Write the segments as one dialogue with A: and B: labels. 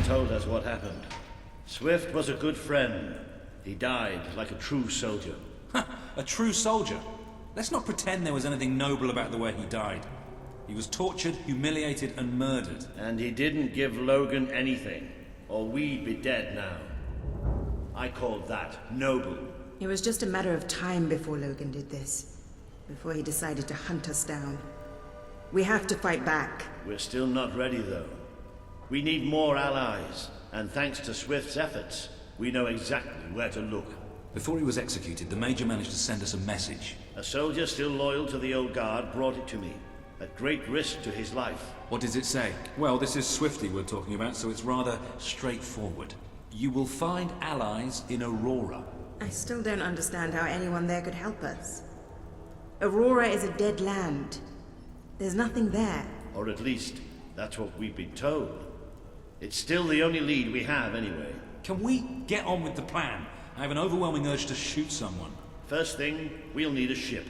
A: told us what happened. Swift was a good friend. He died like a true soldier.
B: A true soldier? Let's not pretend there was anything noble about the way he died. He was tortured, humiliated, and murdered.
A: And he didn't give Logan anything, or we'd be dead now. I called that noble.
C: It was just a matter of time before Logan did this. Before he decided to hunt us down. We have to fight back.
A: We're still not ready, though. We need more allies, and thanks to Swift's efforts, we know exactly where to look.
B: Before he was executed, the Major managed to send us a message.
A: A soldier still loyal to the old guard brought it to me, at great risk to his life.
B: What does it say? Well, this is Swifty we're talking about, so it's rather straightforward. You will find allies in Aurora.
C: I still don't understand how anyone there could help us. Aurora is a dead land. There's nothing there.
A: Or at least, that's what we've been told. It's still the only lead we have, anyway.
B: Can we get on with the plan? I have an overwhelming urge to shoot someone.
A: First thing, we'll need a ship.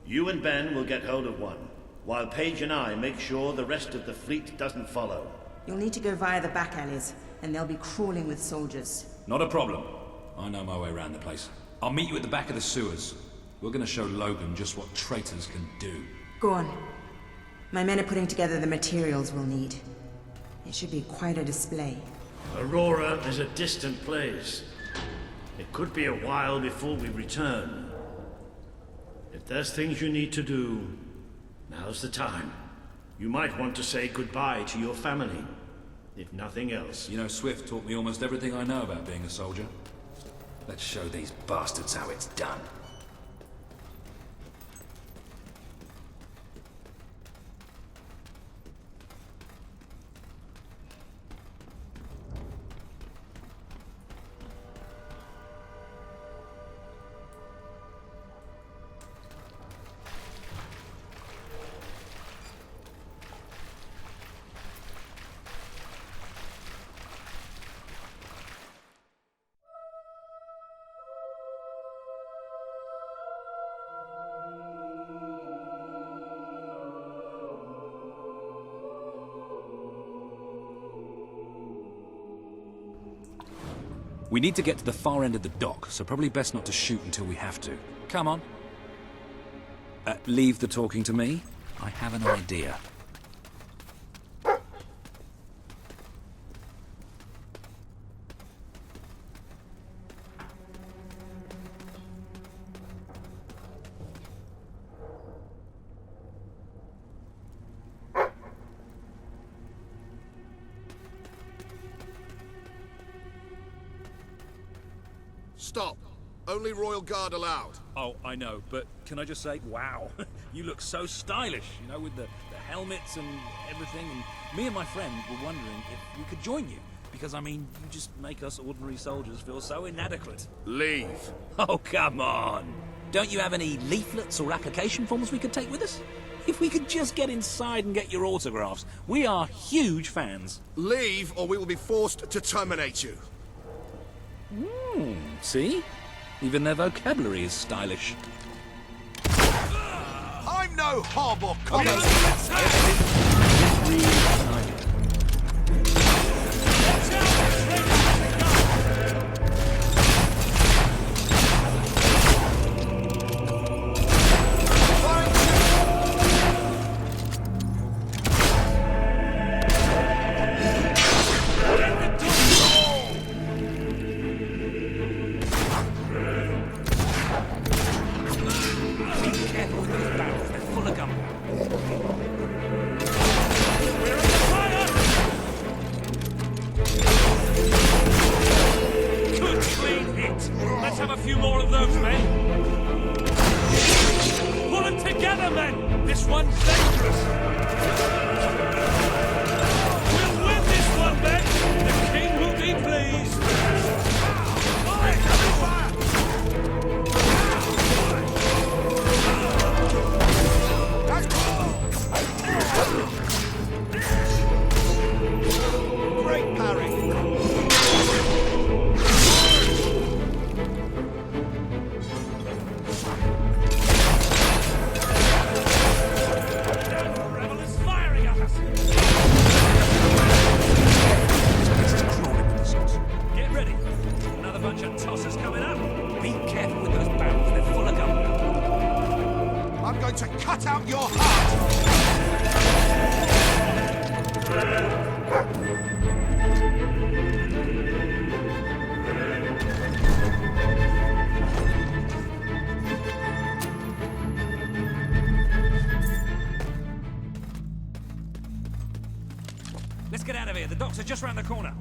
A: You and Ben will get hold of one, while Paige and I make sure the rest of the fleet doesn't follow.
C: You'll need to go via the back alleys, and they'll be crawling with soldiers.
B: Not a problem. I know my way around the place. I'll meet you at the back of the sewers. We're gonna show Logan just what traitors can do.
C: Go on. My men are putting together the materials we'll need. It should be quite a display.
A: Aurora is a distant place. It could be a while before we return. If there's things you need to do, now's the time. You might want to say goodbye to your family, if nothing else.
B: You know, Swift taught me almost everything I know about being a soldier. Let's show these bastards how it's done. We need to get to the far end of the dock, so probably best not to shoot until we have to. Come on. Leave the talking to me. I have an idea.
D: Stop. Only Royal Guard allowed.
B: Oh, I know, but can I just say, wow, you look so stylish, you know, with the helmets and everything. And me and my friend were wondering if we could join you. Because, I mean, you just make us ordinary soldiers feel so inadequate.
D: Leave.
B: Oh, come on. Don't you have any leaflets or application forms we could take with us? If we could just get inside and get your autographs. We are huge fans.
D: Leave, or we will be forced to terminate you.
B: See? Even their vocabulary is stylish.
D: I'm no harbour common.
E: Firing
B: Let's get out of here. The docks are just round the corner.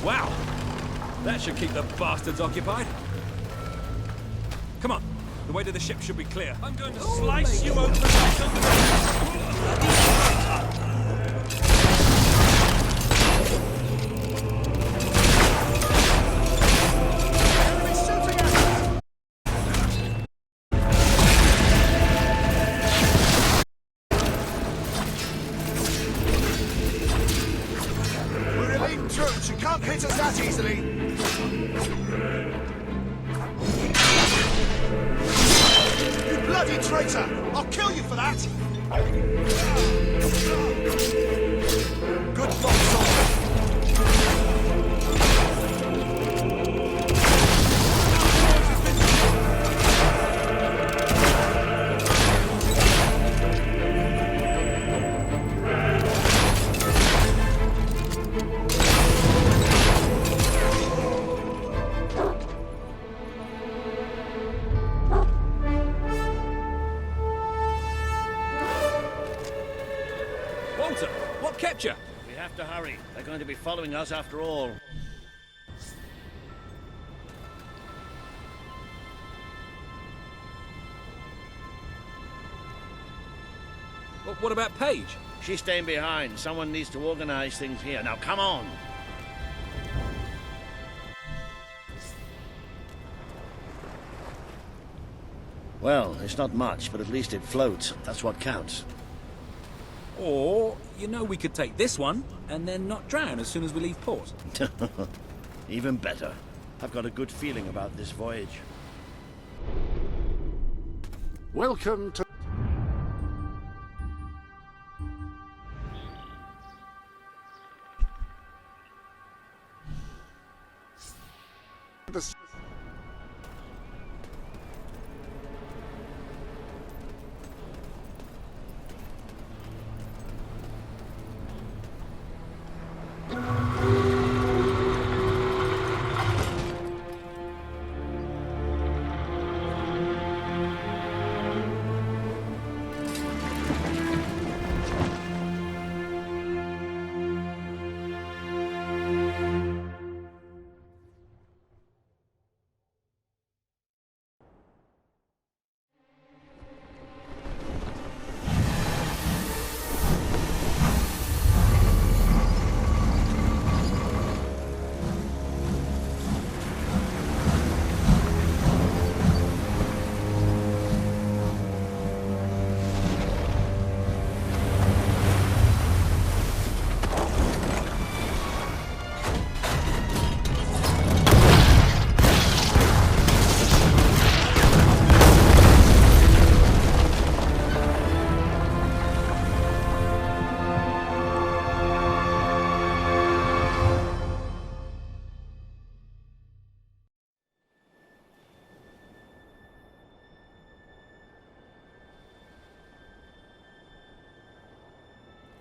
B: Wow. That should keep the bastards occupied. Come on. The way to the ship should be clear. I'm going to slice you open.
D: We're elite troops. You can't hit us that easily. You bloody traitor! I'll kill you for that! Good luck, soldier.
B: Walter, what kept you?
A: We have to hurry. They're going to be following us after all.
B: What about Paige?
A: She's staying behind. Someone needs to organize things here. Now, come on. Well, it's not much, but at least it floats. That's what counts.
B: Or, you know, we could take this one and then not drown as soon as we leave port.
A: Even better. I've got a good feeling about this voyage.
E: Welcome to the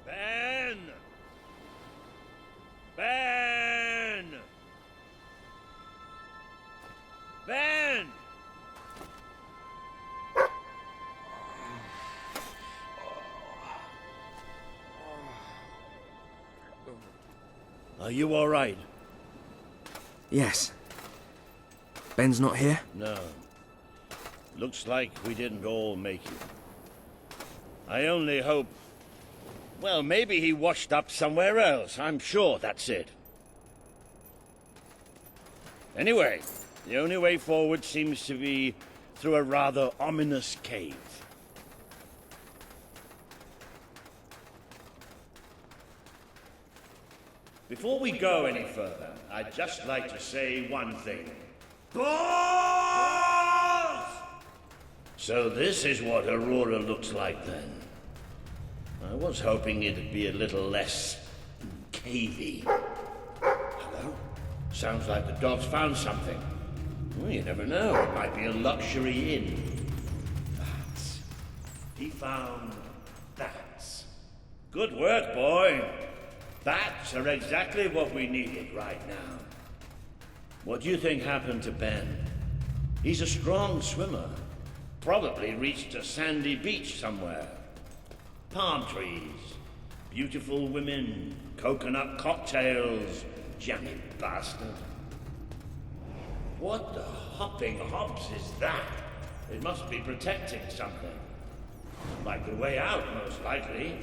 A: Ben! Ben! Ben! Are you all right?
F: Yes. Ben's not here?
A: No. Looks like we didn't all make it. I only hope... Well, maybe he washed up somewhere else. I'm sure that's it. Anyway, the only way forward seems to be through a rather ominous cave. Before we go any further, I'd just like to say one thing. Balls! So this is what Aurora looks like then. I was hoping it'd be a little less cavey. Hello? Sounds like the dog's found something. Well, you never know. It might be a luxury inn. Bats. He found bats. Good work, boy. Bats are exactly what we needed right now. What do you think happened to Ben? He's a strong swimmer. Probably reached a sandy beach somewhere. Palm trees, beautiful women, coconut cocktails, jammy bastard. What the hopping hops is that? It must be protecting something. Like the way out, most likely.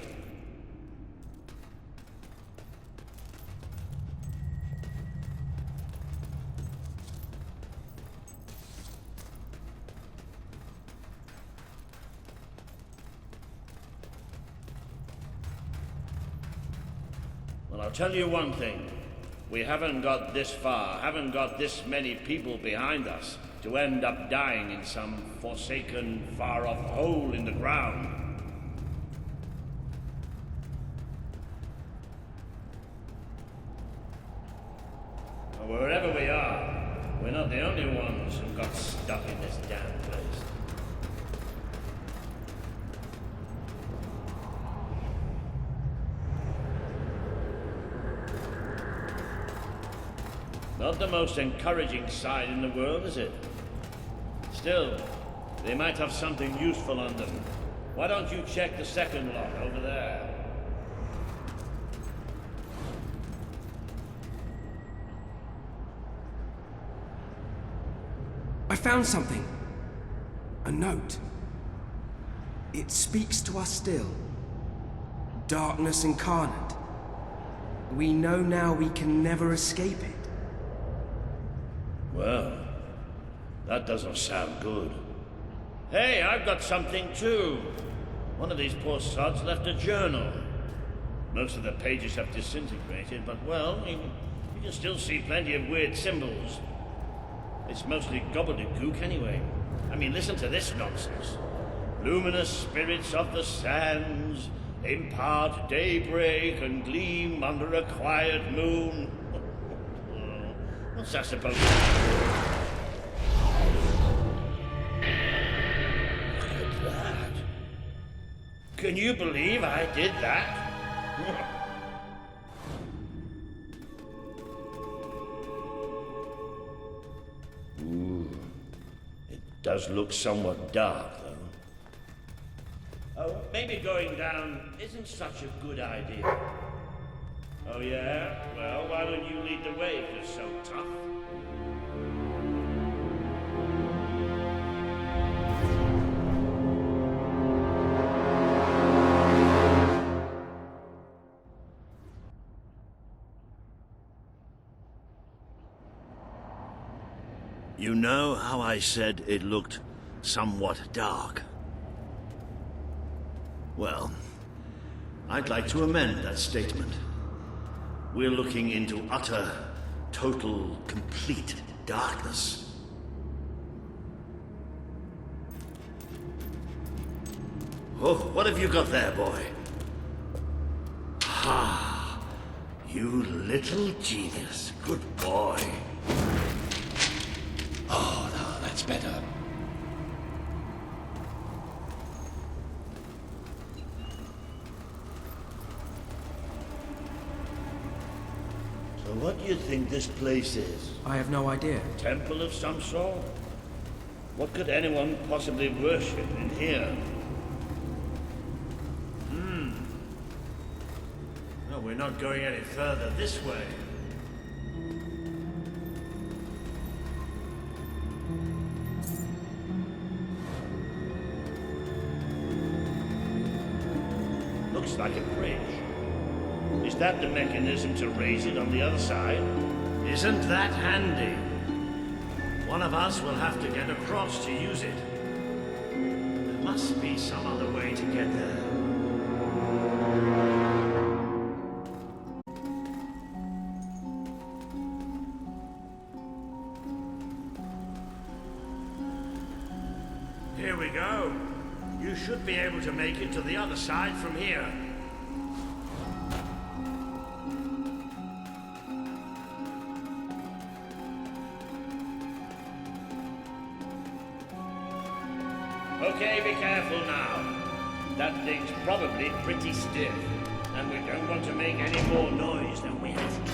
A: Well, I'll tell you one thing. We haven't got this far, haven't got this many people behind us to end up dying in some forsaken, far-off hole in the ground. Well, wherever we are, we're not the only ones who got stuck in this damn place. Not the most encouraging sight in the world, is it? Still, they might have something useful on them. Why don't you check the second lot over there?
F: I found something. A note. It speaks to us still. Darkness incarnate. We know now we can never escape it.
A: Well, that doesn't sound good. Hey, I've got something too. One of these poor sods left a journal. Most of the pages have disintegrated, but well, you can still see plenty of weird symbols. It's mostly gobbledygook anyway. I mean, listen to this nonsense. Luminous spirits of the sands impart daybreak and gleam under a quiet moon. What's that supposed to mean? Look at that. Can you believe I did that? Ooh. It does look somewhat dark, though. Oh, maybe going down isn't such a good idea. Oh, yeah? Well, why don't you lead the way if you're so tough? You know how I said it looked somewhat dark? Well, I'd like to amend that statement. We're looking into utter, total, complete darkness. Oh, what have you got there, boy? Ah, you little genius. Good boy. Oh, no, that's better. So what do you think this place is?
F: I have no idea.
A: Temple of some sort? What could anyone possibly worship in here? No, we're not going any further this way. Looks like a bridge. Is that the mechanism to raise it on the other side? Isn't that handy? One of us will have to get across to use it. There must be some other way to get there. we go. You should be able to make it to the other side from here. Okay, be careful now. That thing's probably pretty stiff, and we don't want to make any more noise than we have to.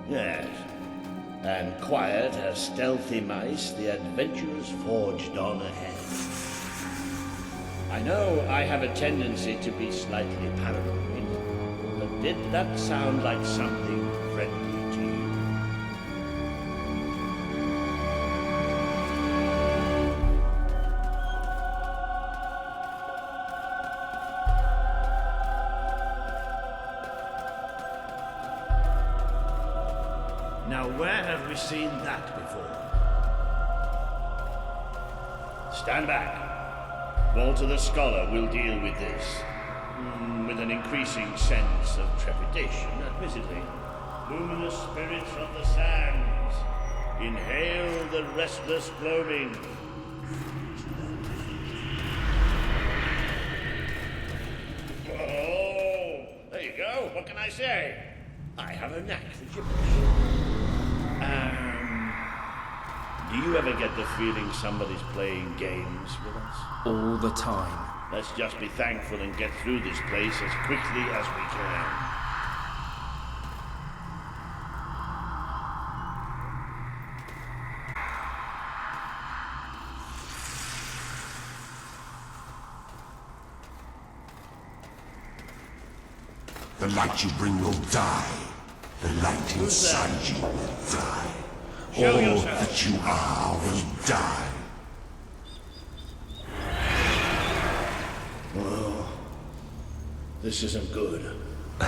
A: Yes. And quiet as stealthy mice, the adventurers forged on ahead. I know I have a tendency to be slightly paranoid, but did that sound like something friendly to you? Now, where have we seen that before? Stand back. Walter the Scholar will deal with this. With an increasing sense of trepidation, admittedly. Luminous spirits of the sands, inhale the restless gloaming. Oh, there you go. What can I say? I have a knack for gibberish. Do you ever get the feeling somebody's playing games with us?
F: All the time.
A: Let's just be thankful and get through this place as quickly as we can.
G: The light you bring will die. The light inside you will die. All that you are will die.
A: Oh, this isn't good.
G: The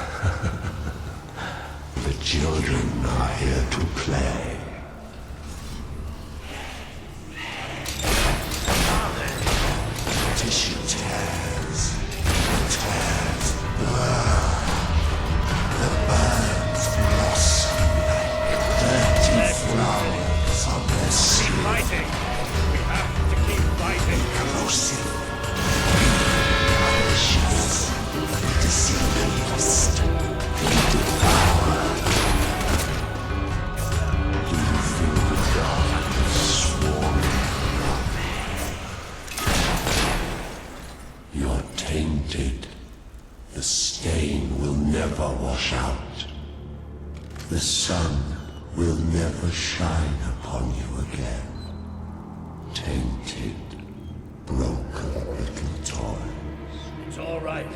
G: children are here to play. Tissue tears, burn. The birds blossom like dirty flowers on their skin.
A: Keep fighting! We have to keep fighting!
G: Corrosive, malicious, diseased, they devour. You feel the darkness swarming around. You're tainted. The stain will never wash out. The sun will never shine upon you again. Tainted, broken little toys.
A: It's all right.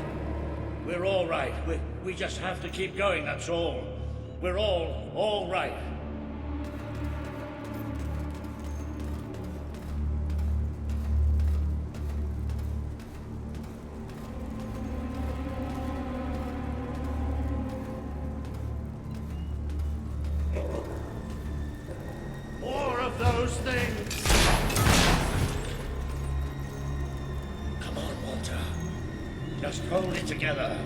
A: We're all right. We just have to keep going, that's all. We're all right. More of those things! Come on, Walter. Just hold it together.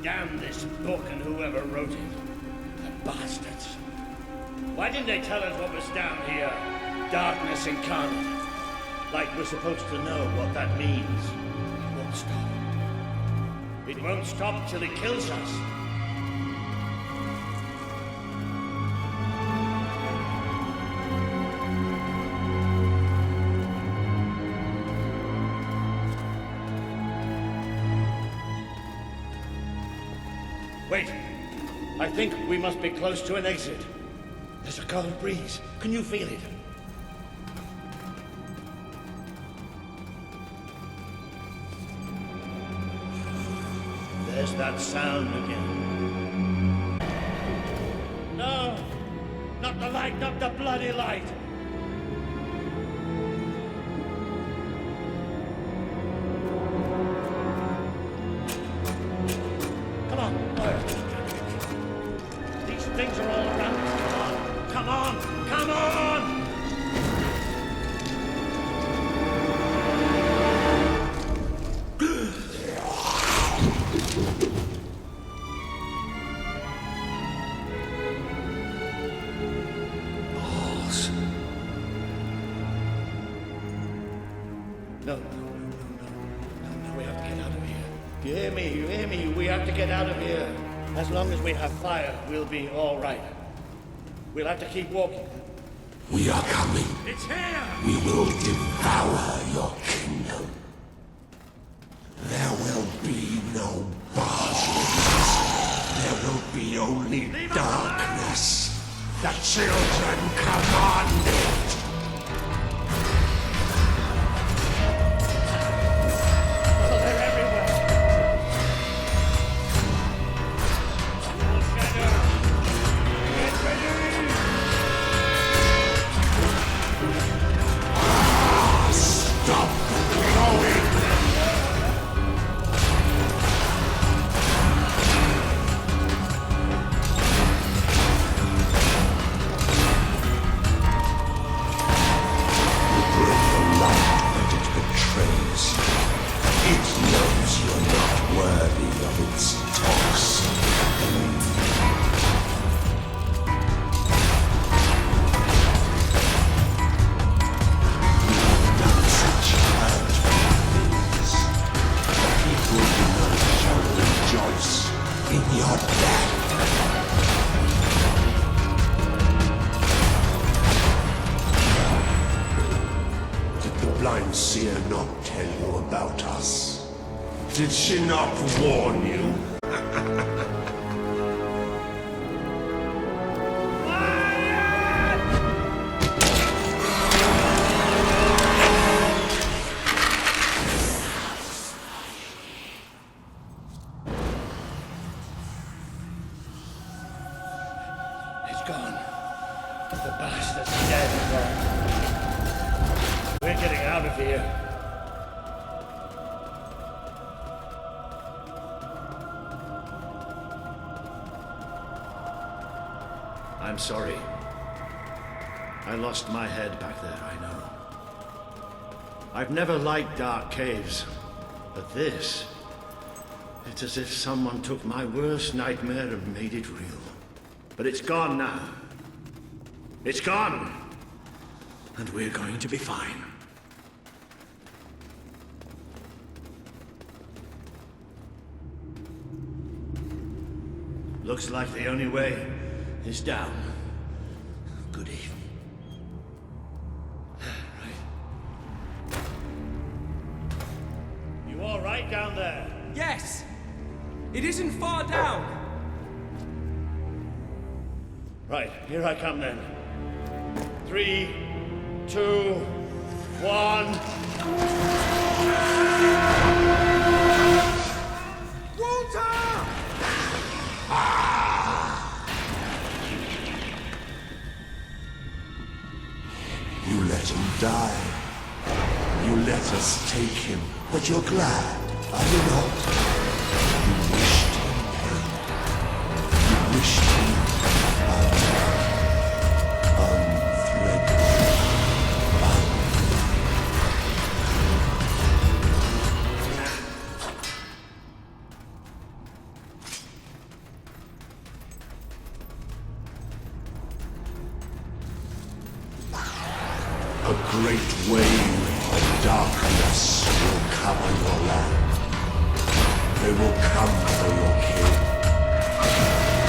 A: Damn this book and whoever wrote it. The bastards. Why didn't they tell us what was down here? Darkness incarnate. Like we're supposed to know what that means. It won't stop. It won't stop till it kills us. Wait. I think we must be close to an exit. There's a cold breeze. Can you feel it? There's that sound again. No! Not the light, not the bloody light! Come on, Moira. These things are all around us. Come on! Come on! No, we have to get out of here. You hear me? You hear me? We have to get out of here. As long as we have fire, we'll be all right. We'll have to keep walking.
G: We are coming.
A: It's here!
G: We will devour your kingdom. There will be no bargains. There will be only darkness. The children command it.
A: They're everywhere. All shadow. Get ready!
G: Stop going! It knows you're not worthy of its toxin. You've done such hurtful things. The people you know shall rejoice in your death. Did the blind seer not tell you about us? Did she not warn you?
A: It's gone. The bastard's dead. We're getting out of here. I'm sorry. I lost my head back there, I know. I've never liked dark caves, but this... It's as if someone took my worst nightmare and made it real. But it's gone now. It's gone! And we're going to be fine. Looks like the only way is down. Good evening. Right. You all right down there?
F: Yes! It isn't far down!
A: Right, here I come then. 3, 2, 1.
F: Walter!
G: You let him die. You let us take him. But you're glad, are you not? You wished him pain. You wished him unthreaded. A great wave of darkness will cover your land. They will come for your king.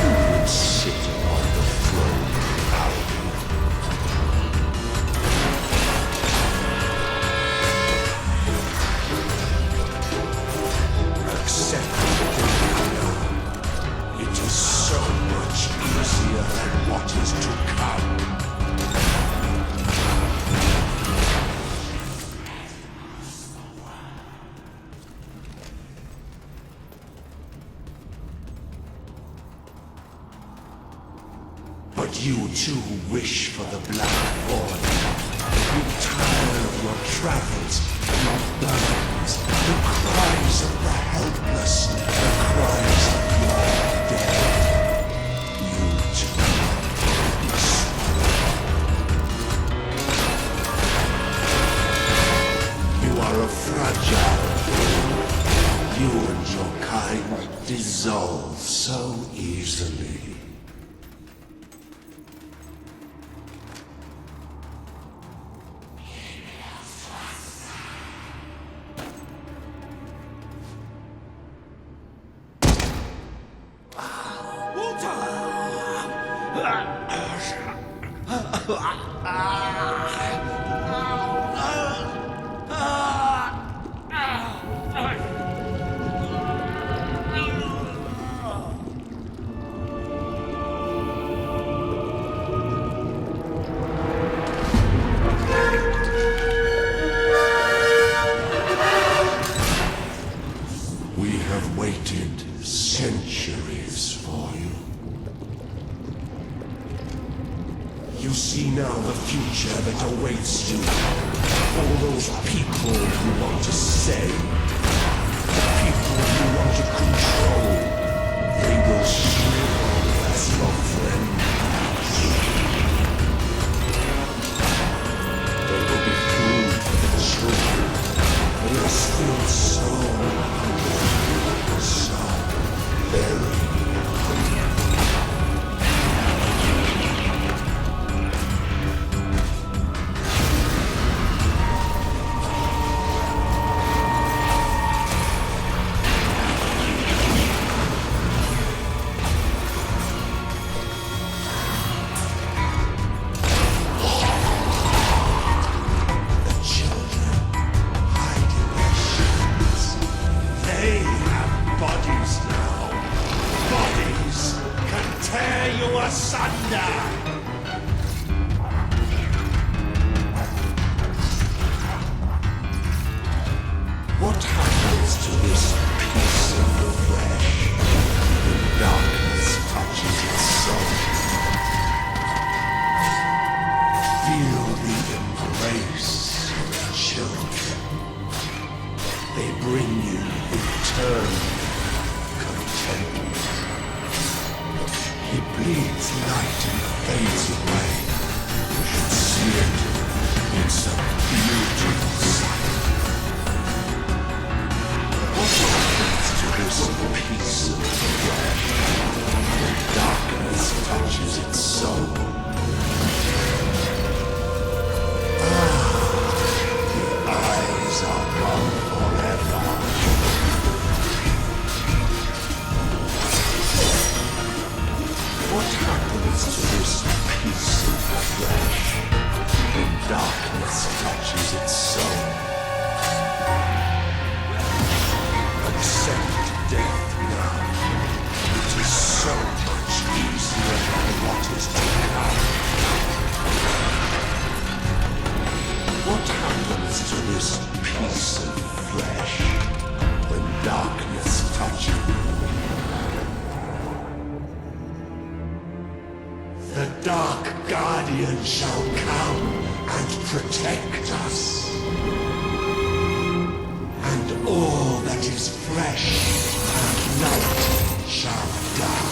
G: Who would sit on the throne without him? Accept the But you too wish for the Black Void. You tire of your travels, your burdens, the cries of the helpless, the cries of your dead. You too must swallow. You are a fragile being. You and your kind dissolve so easily. We have waited centuries for you. You see now the future that awaits you. All those people you want to save, the people you want to control, they will shrivel as your friends. They will be food for the children. They are still so hungry, so very hungry. What happens to this piece of flesh when darkness touches its soul? Feel the embrace of children. They bring you eternal contentment. He bleeds light and fades away. You should see it. It's a beautiful sight. What happens to this piece of flesh when darkness touches its soul? The eyes are gone forever. What happens to this piece of flesh when darkness touches its soul? Accept death now. It is so much easier than what is to come. What happens to this piece of flesh when darkness touches it? The Dark Guardian shall come and protect us. And all that is flesh and light shall die.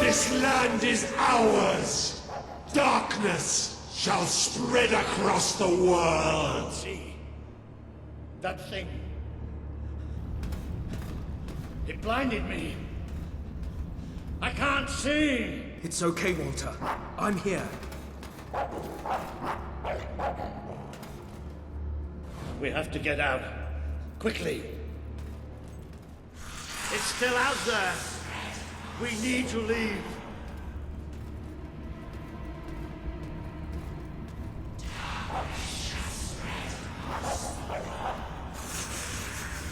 G: This land is ours. Darkness shall spread across the world.
A: See? That thing. It blinded me. I can't see!
F: It's okay, Walter. I'm here.
A: We have to get out. Quickly. It's still out there. We need to leave.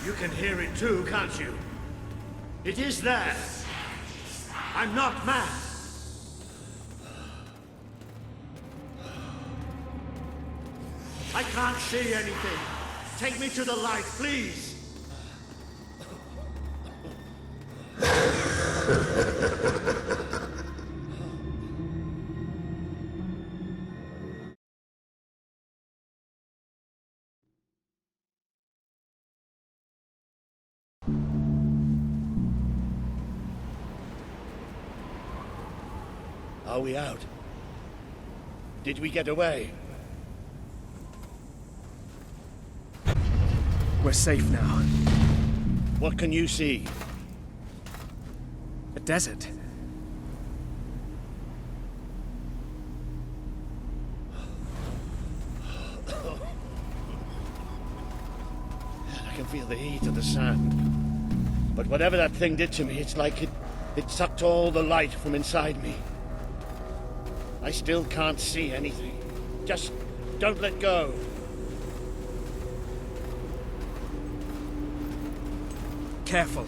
A: You can hear it too, can't you? It is there. I'm not mad. I can't see anything. Take me to the light, please. Are we out? Did we get away?
F: We're safe now.
A: What can you see?
F: A desert.
A: I can feel the heat of the sand. But whatever that thing did to me, it's like it sucked all the light from inside me. I still can't see anything. Just don't let go.
F: Careful.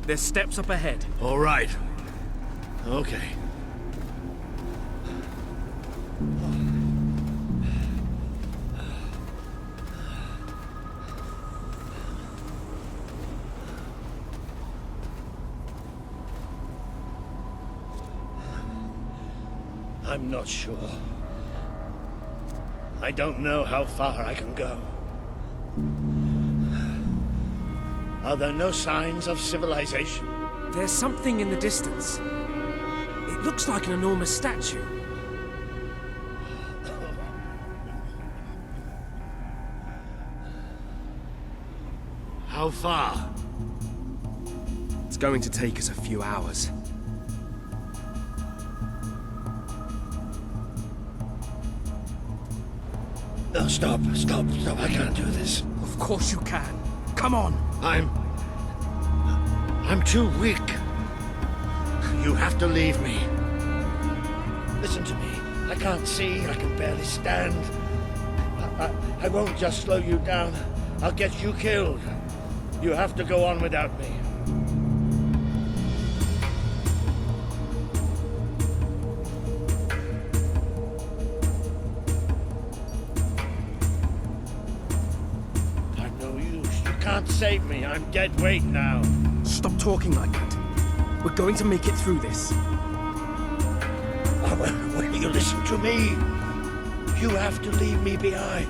F: There's steps up ahead.
A: All right. Okay. I'm not sure. I don't know how far I can go. Are there no signs of civilization?
F: There's something in the distance. It looks like an enormous statue.
A: How far?
F: It's going to take us a few hours.
A: No, stop. I can't do this.
F: Of course you can. Come on.
A: I'm too weak. You have to leave me. Listen to me. I can't see. I can barely stand. I won't just slow you down. I'll get you killed. You have to go on without me. I'm no use. You can't save me. I'm dead weight now.
F: Stop talking like that. We're going to make it through this.
A: Oh, will you listen to me? You have to leave me behind.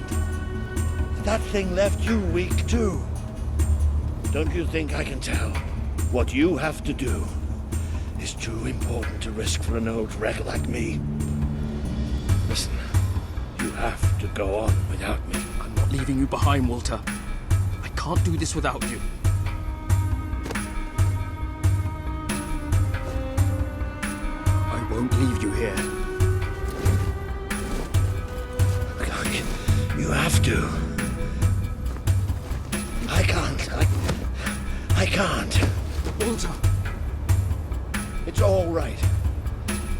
A: That thing left you weak too. Don't you think I can tell? What you have to do is too important to risk for an old wreck like me. Listen, you have to go on without me.
F: I'm not leaving you behind, Walter. I can't do this without you. I won't leave you here.
A: You have to. I can't.
F: Walter!
A: It's all right.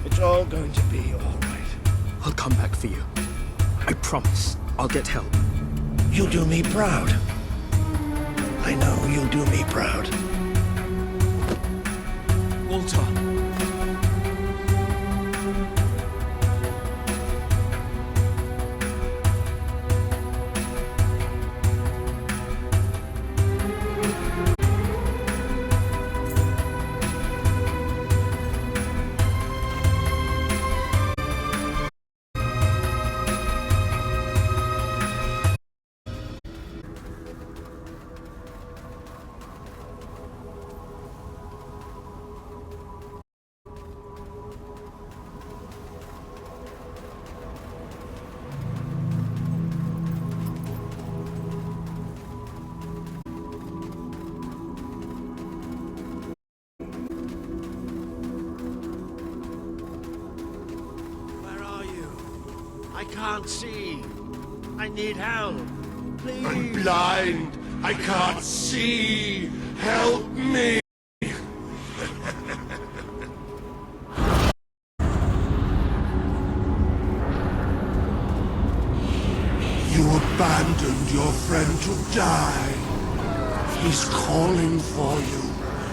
A: It's all going to be all right.
F: I'll come back for you. I promise. I'll get help.
A: You'll do me proud. I know you'll do me proud.
F: Walter!
A: I can't see. I need help. Please.
G: I'm blind. I can't see. Help me. You abandoned your friend to die. He's calling for you,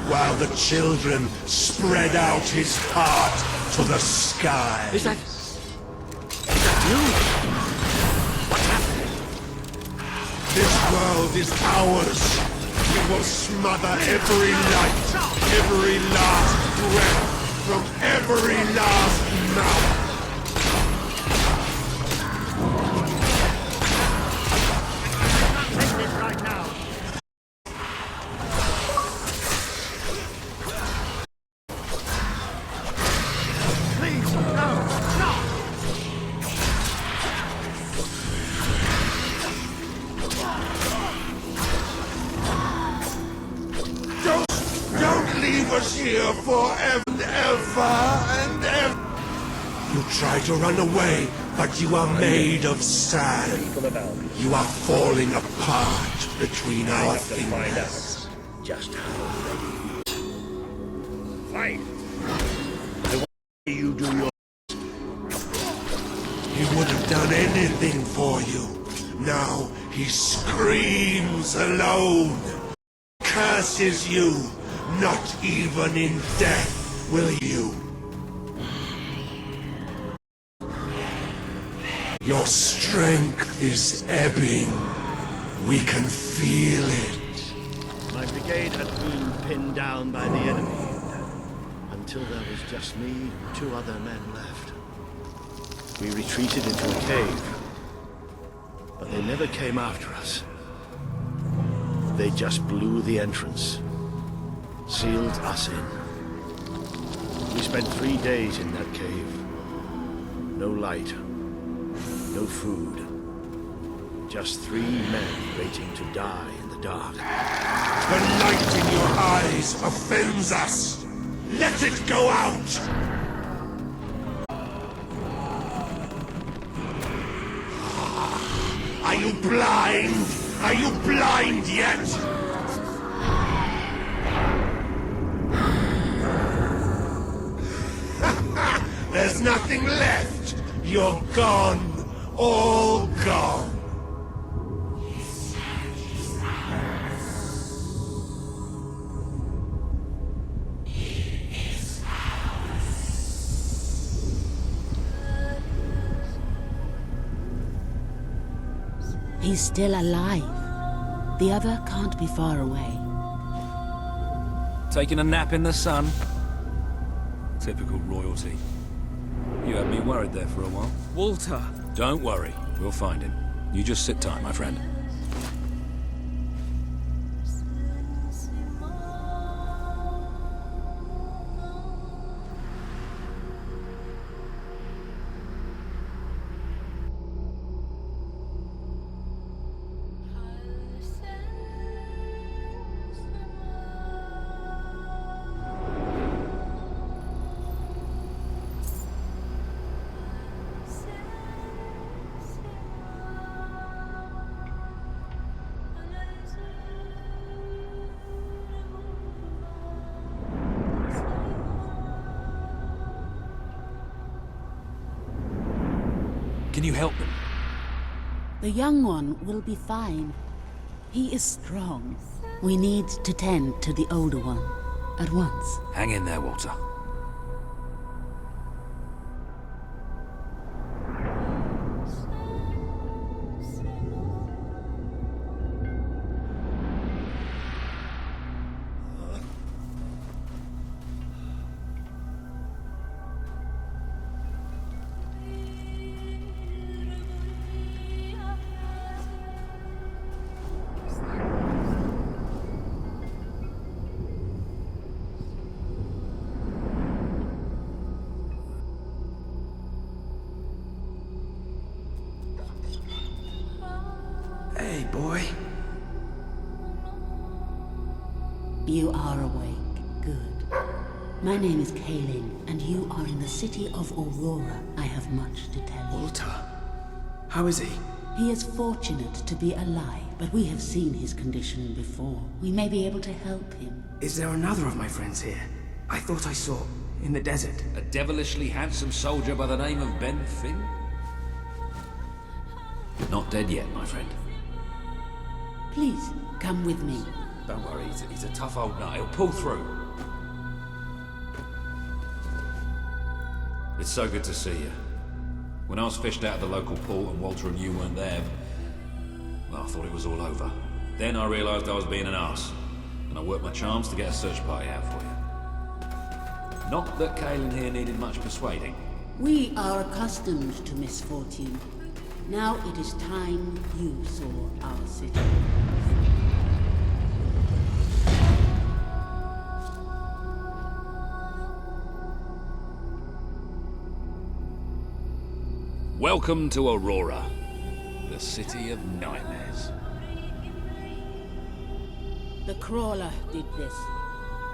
G: while the children spread out his heart to the sky.
A: Is that you? What's happening?
G: This world is ours. We will smother every light, every last breath, from every last mouth.
A: Take this right now. Please, no, stop!
G: Don't leave us here forever and ever. You try to run away, but you are made of sand. You are falling apart between our fingers.
A: Just how ready. Fight! I want you do your...
G: He would have done anything for you. Now he screams alone. Curses you. Not even in death will you. Your strength is ebbing. We can feel it.
A: My brigade had been pinned down by the enemy, until there was just me and 2 other men left. We retreated into a cave, but they never came after us. They just blew the entrance, sealed us in. We spent 3 days in that cave. No light, no food. Just 3 men waiting to die in the dark.
G: The light in your eyes offends us. Let it go out! Are you blind? Are you blind yet? There's nothing left. You're gone. All gone.
H: He's still alive. The other can't be far away.
B: Taking a nap in the sun? Typical royalty. You had me worried there for a while.
F: Walter!
B: Don't worry, we'll find him. You just sit tight, my friend. Can you help them?
H: The young one will be fine. He is strong. We need to tend to the older one at once.
B: Hang in there, Walter.
F: Hey, boy.
H: You are awake. Good. My name is Kaelin, and you are in the city of Aurora. I have much to tell you.
F: Walter. How is he?
H: He is fortunate to be alive, but we have seen his condition before. We may be able to help him.
F: Is there another of my friends here? I thought I saw in the desert.
B: A devilishly handsome soldier by the name of Ben Finn? Not dead yet, my friend.
H: Please, come with me.
B: Don't worry, he's a tough old nut. He'll pull through. It's so good to see you. When I was fished out of the local pool and Walter and you weren't there, well, I thought it was all over. Then I realized I was being an arse, and I worked my charms to get a search party out for you. Not that Kaelin here needed much persuading.
H: We are accustomed to misfortune. Now it is time you saw our city.
B: Welcome to Aurora, the city of nightmares.
H: The Crawler did this.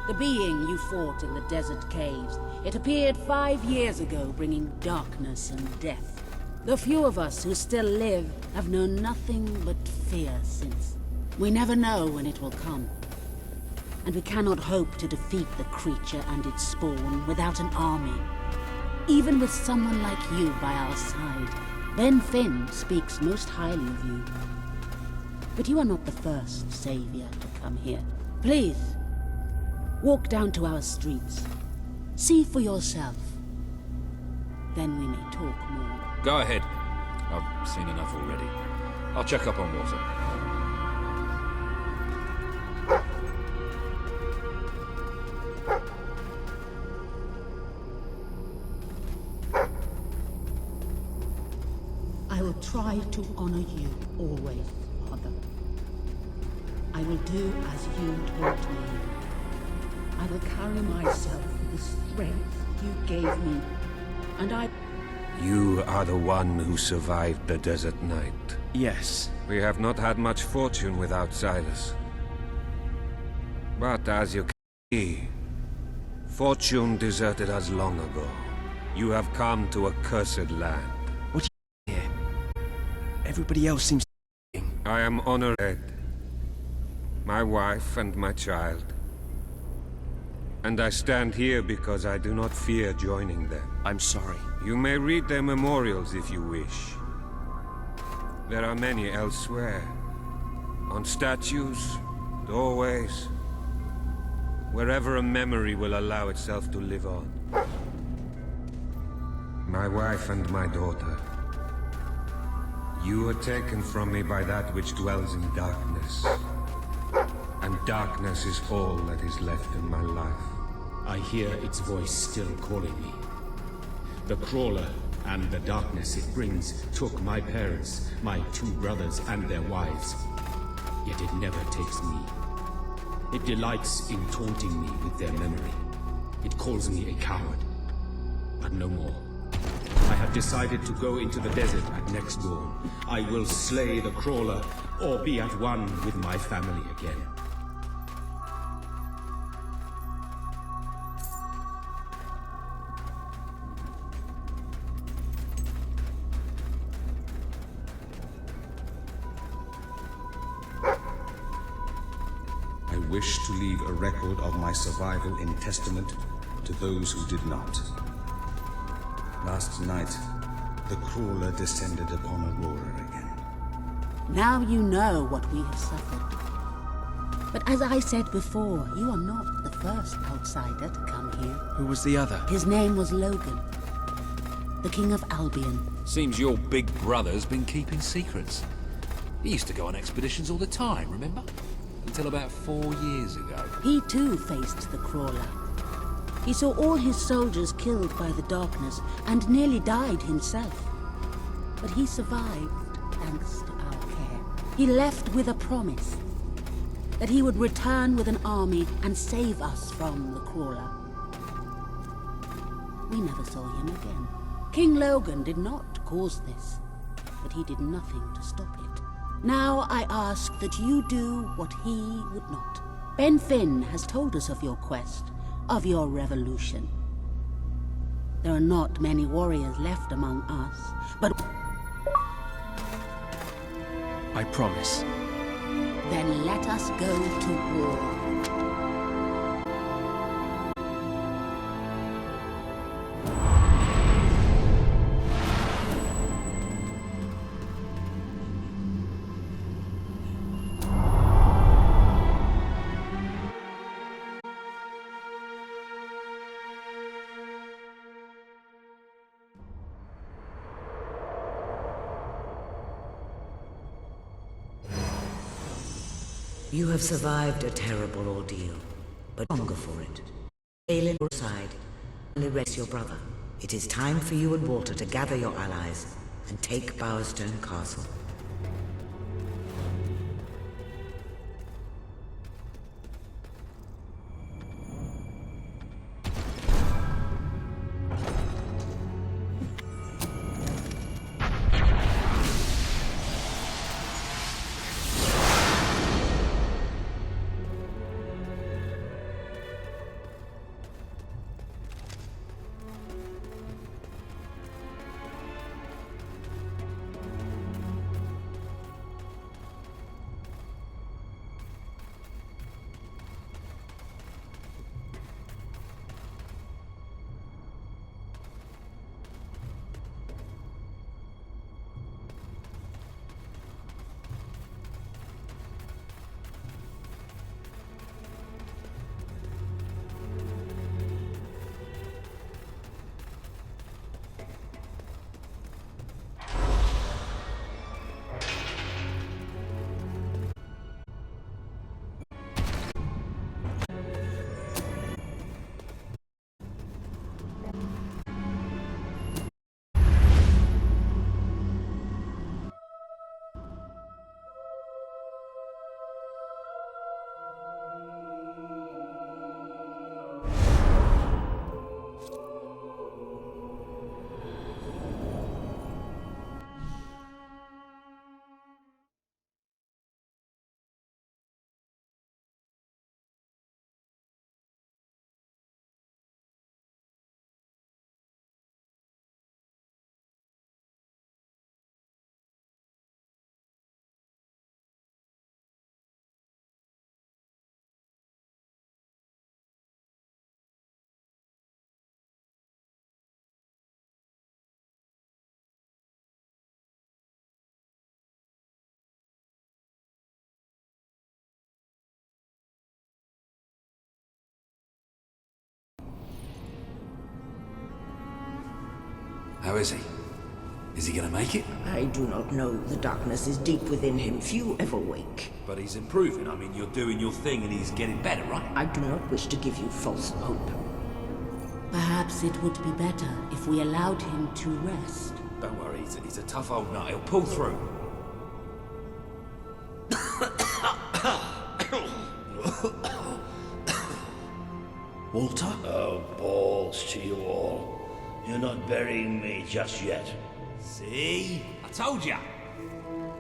H: The being you fought in the desert caves. It appeared 5 years ago, bringing darkness and death. The few of us who still live have known nothing but fear since. We never know when it will come. And we cannot hope to defeat the creature and its spawn without an army. Even with someone like you by our side, Ben Finn speaks most highly of you. But you are not the first savior to come here. Please, walk down to our streets. See for yourself. Then we may talk more.
B: Go ahead. I've seen enough already. I'll check up on Walter.
H: I will try to honor you always, Father. I will do as you taught me. I will carry myself with the strength you gave me, and I...
I: You are the one who survived the desert night.
F: Yes.
I: We have not had much fortune with outsiders. But as you can see, fortune deserted us long ago. You have come to a cursed land.
F: What are you here? Everybody else seems...
I: I am honored. My wife and my child. And I stand here because I do not fear joining them.
F: I'm sorry.
I: You may read their memorials if you wish. There are many elsewhere. On statues, doorways, wherever a memory will allow itself to live on. My wife and my daughter. You were taken from me by that which dwells in darkness. And darkness is all that is left in my life.
J: I hear its voice still calling me. The Crawler and the darkness it brings took my parents, my 2 brothers and their wives. Yet it never takes me. It delights in taunting me with their memory. It calls me a coward, but no more. I have decided to go into the desert at next dawn. I will slay the Crawler, or be at one with my family again. I wish to leave a record of my survival in testament to those who did not. Last night, the Crawler descended upon Aurora again.
H: Now you know what we have suffered. But as I said before, you are not the first outsider to come here.
F: Who was the other?
H: His name was Logan, the King of Albion.
B: Seems your big brother's been keeping secrets. He used to go on expeditions all the time, remember? Until about 4 years ago.
H: He too faced the Crawler. He saw all his soldiers killed by the darkness and nearly died himself. But he survived thanks to our care. He left with a promise that he would return with an army and save us from the Crawler. We never saw him again. King Logan did not cause this, but he did nothing to stop it. Now I ask that you do what he would not. Ben Finn has told us of your quest, of your revolution. There are not many warriors left among us, but
F: I promise.
H: Then let us go to war.
K: You have survived a terrible ordeal, but longer for it. Hail in your side, and erase your brother. It is time for you and Walter to gather your allies and take Bowerstone Castle.
L: How is he? Is he gonna make it?
K: I do not know. The darkness is deep within him. Few ever wake.
B: But he's improving. I mean, you're doing your thing and he's getting better, right?
K: I do not wish to give you false hope.
H: Perhaps it would be better if we allowed him to rest.
B: Don't worry, he's a tough old nut. He'll pull through.
L: Walter?
A: Oh, balls to you all. You're not burying me just yet.
B: See? I told ya!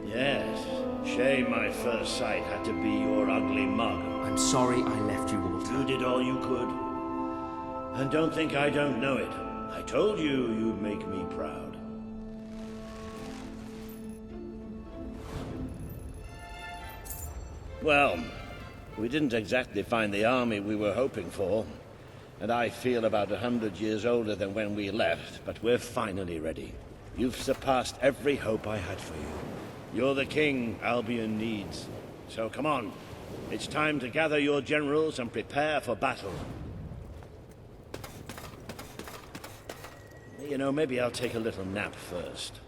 A: Yes. Shame my first sight had to be your ugly mug.
F: I'm sorry I left you, Walter.
A: You did all you could. And don't think I don't know it. I told you you'd make me proud. Well, we didn't exactly find the army we were hoping for. And I feel about 100 years older than when we left, but we're finally ready. You've surpassed every hope I had for you. You're the king Albion needs. So come on. It's time to gather your generals and prepare for battle. You know, maybe I'll take a little nap first.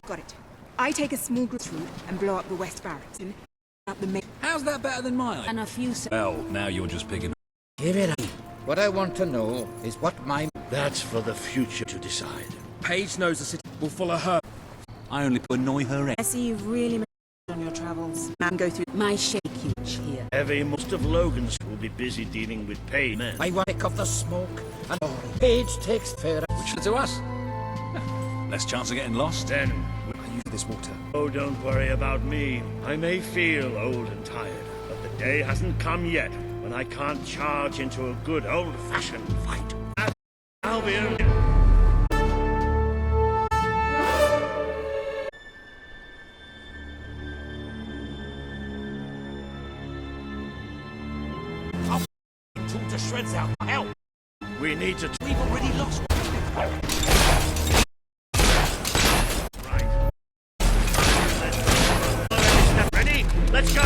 C: Got it. I take a small group through and blow up the west barracks and up the main.
B: How's that better than mine?
H: And a few
B: Well, now you're just picking.
M: Give it up. What I want to know is what my...
A: That's for the future to decide.
F: Paige knows the city will follow her.
B: I only annoy her.
C: I see you've really made on your travels. Man, go through
H: my shaky here.
A: Heavy, most of Logan's will be busy dealing with paid men.
M: I want to pick up the smoke and Paige takes fair.
B: Which to us? Less chance of getting lost.
A: Then,
B: are
F: you for this water.
A: Oh, don't worry about me. I may feel old and tired, but the day hasn't come yet when I can't charge into a good old-fashioned fight. Albion.
B: Talk to shreds out. Help!
A: We need to...
B: We've already lost.
A: Right. Ready? Let's go!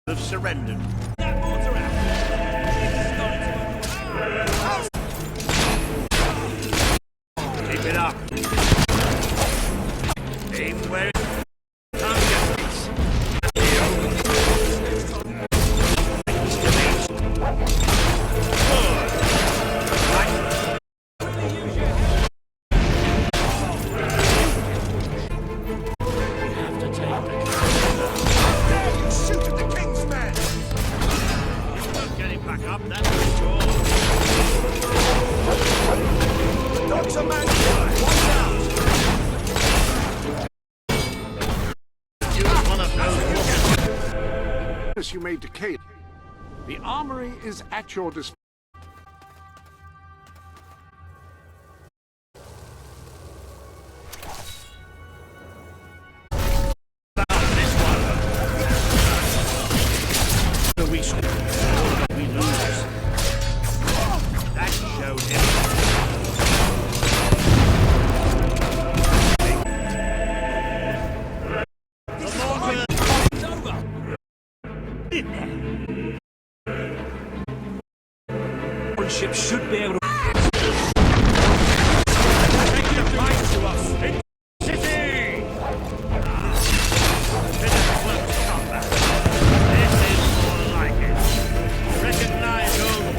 A: Have surrendered.
B: That water out.
A: Keep it up. Aim where it targets.
D: Shoot at the king's men!
A: Getting back up, that's for sure.
D: The dogs are man! Watch out!
A: Use one of those.
E: As you may decay, the armory is at your disposal.
A: We lose. That showed him.
B: It's over. Foreign ship should be able to.
A: Take your fight to us. City! Bit of close combat. This is more like it. Recognize old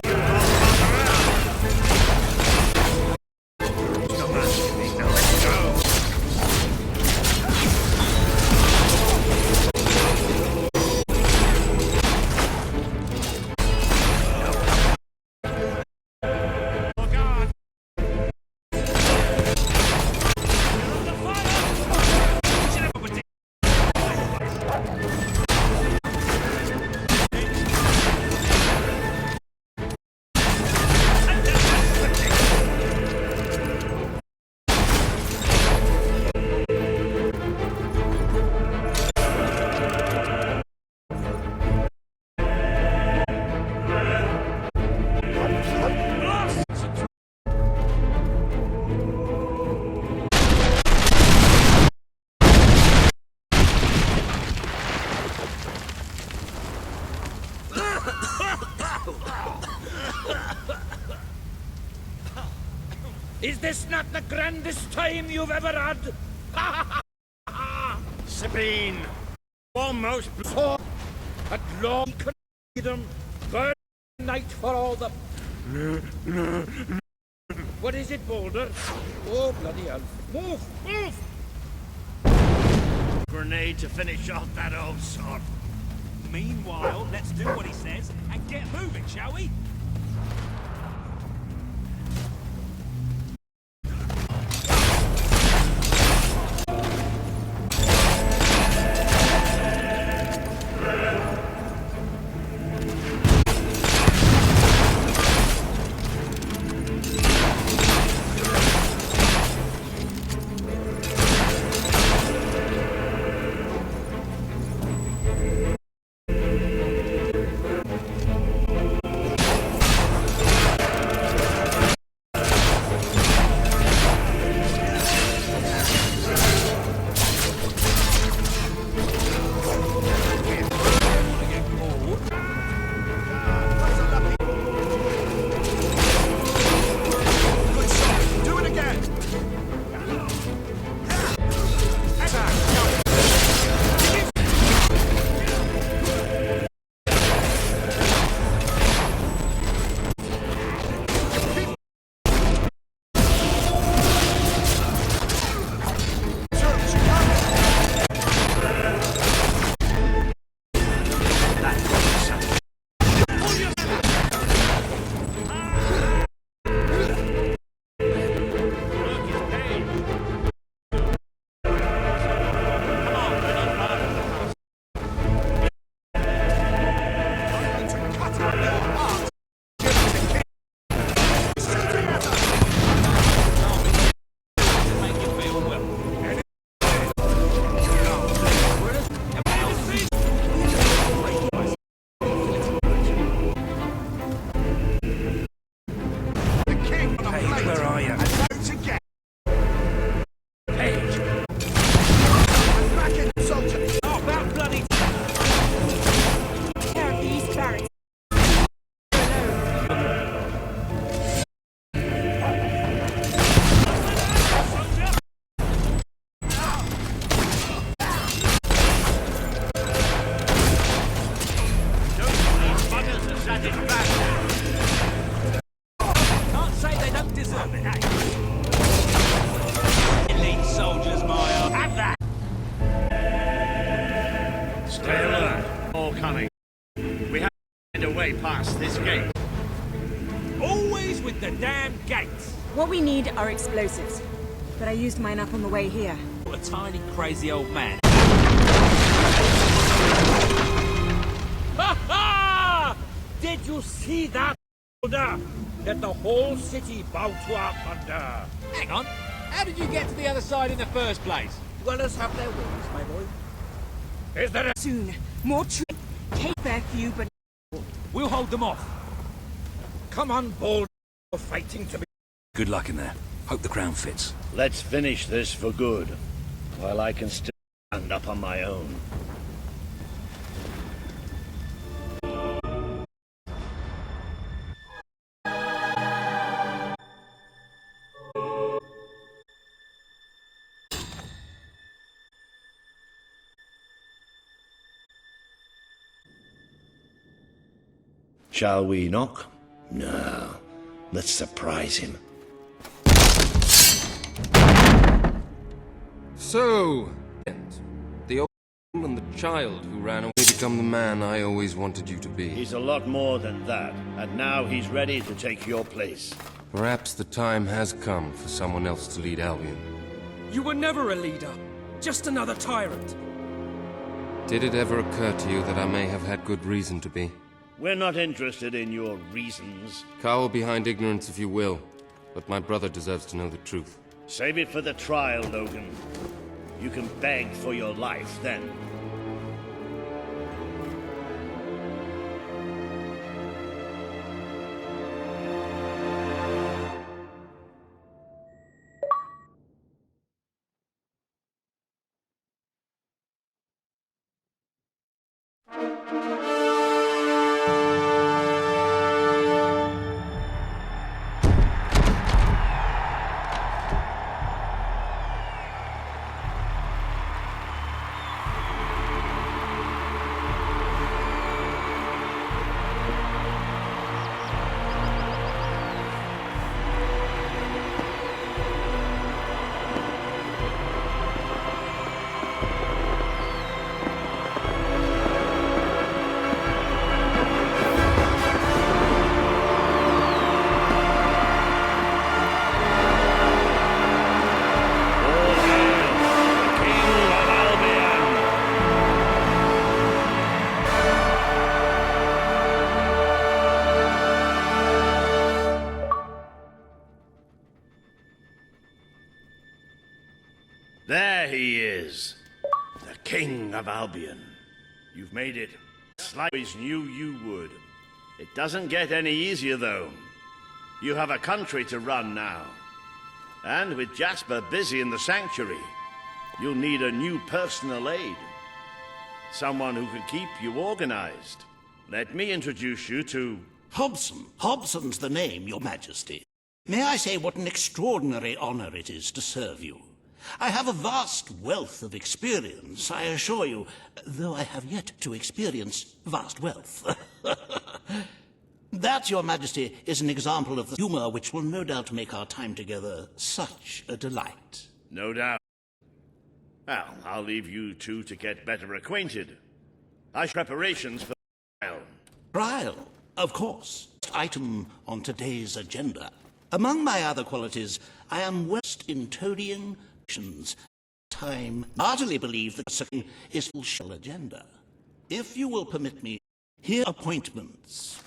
A: Come on, Jimmy. Now let's go. Look on.
B: Is this not the grandest time you've ever had?
A: Sabine. Almost.
B: For at long freedom, burn night for all the. What is it, Boulder? Oh, bloody hell. Move! Move!
A: Grenade to finish off that old sod.
B: Meanwhile, let's do what he says and get moving, shall we?
A: All coming. We have to find a way past this gate.
B: Always with the damn gates.
C: What we need are explosives. But I used mine up on the way here.
B: What a tiny, crazy old man. Ha ha! Did you see that? That the whole city bowed to our thunder. Hang on. How did you get to the other side in the first place? Dwellers have their wings, my boy. Is there a...
C: Soon. More troops. Take their few, but...
B: We'll hold them off. Come on, bold. You're fighting to be...
L: Good luck in there. Hope the crown fits.
A: Let's finish this for good, while I can still stand up on my own. Shall we knock? No. Let's surprise him.
I: So, the old and the child who ran away become the man I always wanted you to be.
A: He's a lot more than that, and now he's ready to take your place.
I: Perhaps the time has come for someone else to lead Albion.
F: You were never a leader, just another tyrant.
I: Did it ever occur to you that I may have had good reason to be?
A: We're not interested in your reasons.
I: Cower behind ignorance if you will, but my brother deserves to know the truth.
A: Save it for the trial, Logan. You can beg for your life then. There he is, the King of Albion. You've made it like I always knew you would. It doesn't get any easier, though. You have a country to run now. And with Jasper busy in the sanctuary, you'll need a new personal aide. Someone who can keep you organized. Let me introduce you to...
N: Hobson. Hobson's the name, Your Majesty. May I say what an extraordinary honor it is to serve you? I have a vast wealth of experience, I assure you, though I have yet to experience vast wealth. That, Your Majesty, is an example of the humor which will no doubt make our time together such a delight.
A: No doubt. Well, I'll leave you two to get better acquainted. I should preparations for the trial.
N: Trial, of course. Item on today's agenda. Among my other qualities, I am versed in toadying time. Heartily believe that the is full shell agenda. If you will permit me, here are appointments.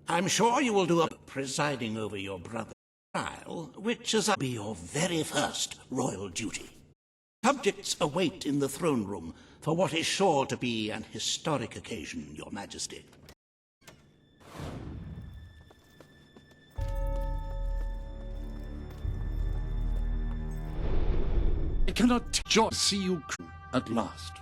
N: I'm sure you will do a presiding over your brother's trial, which is be your very first royal duty. Subjects await in the throne room for what is sure to be an historic occasion, Your Majesty.
E: I cannot see you at last.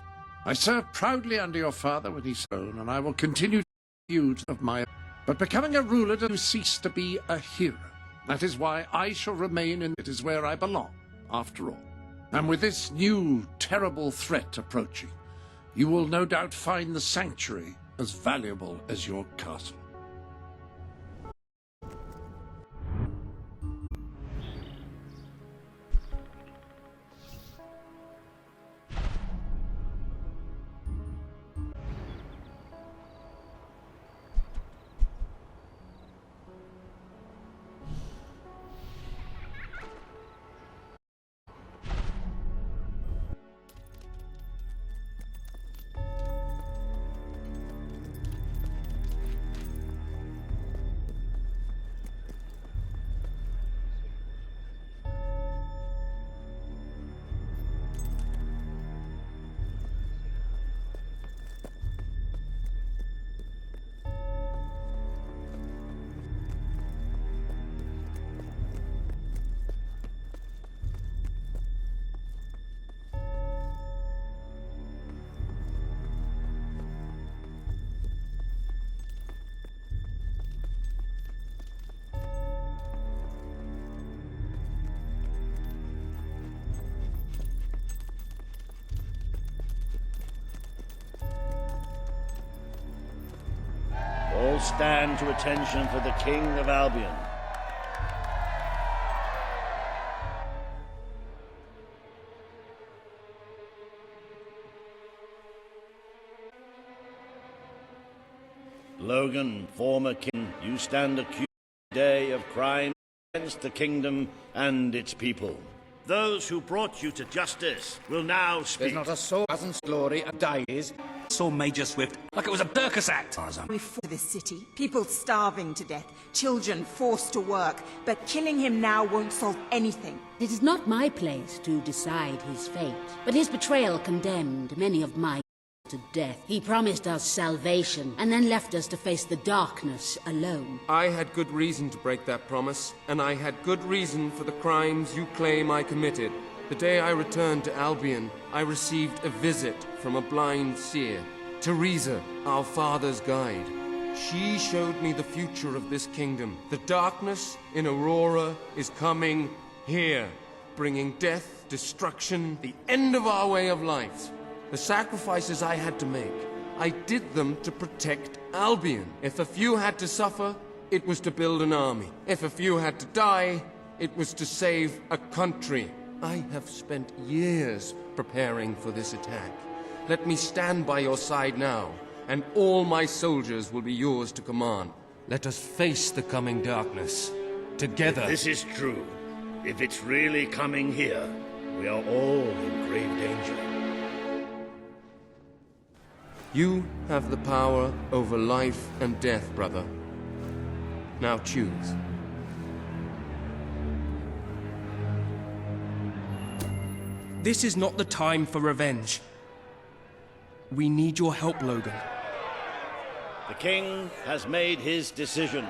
E: I served proudly under your father when he throne, and I will continue to use of my... But becoming a ruler does cease to be a hero. That is why I shall remain in... It is where I belong, after all. And with this new, terrible threat approaching, you will no doubt find the sanctuary as valuable as your castle.
A: will stand to attention for the King of Albion. Logan, former king, you stand accused today of crime against the kingdom and its people. Those who brought you to justice will now speak.
M: There's not a soul hasn't glory and dies.
B: Saw Major Swift like it was a circus act.
C: We fought this city, people starving to death, children forced to work, but killing him now won't solve anything.
H: It is not my place to decide his fate, but his betrayal condemned many of my to death. He promised us salvation, and then left us to face the darkness alone.
O: I had good reason to break that promise, and I had good reason for the crimes you claim I committed. The day I returned to Albion, I received a visit from a blind seer, Teresa, our father's guide. She showed me the future of this kingdom. The darkness in Aurora is coming here, bringing death, destruction, the end of our way of life. The sacrifices I had to make, I did them to protect Albion. If a few had to suffer, it was to build an army. If a few had to die, it was to save a country. I have spent years preparing for this attack. Let me stand by your side now, and all my soldiers will be yours to command. Let us face the coming darkness, together.
A: If this is true, if it's really coming here, we are all in grave danger.
O: You have the power over life and death, brother. Now choose.
F: This is not the time for revenge. We need your help, Logan.
A: The king has made his decision.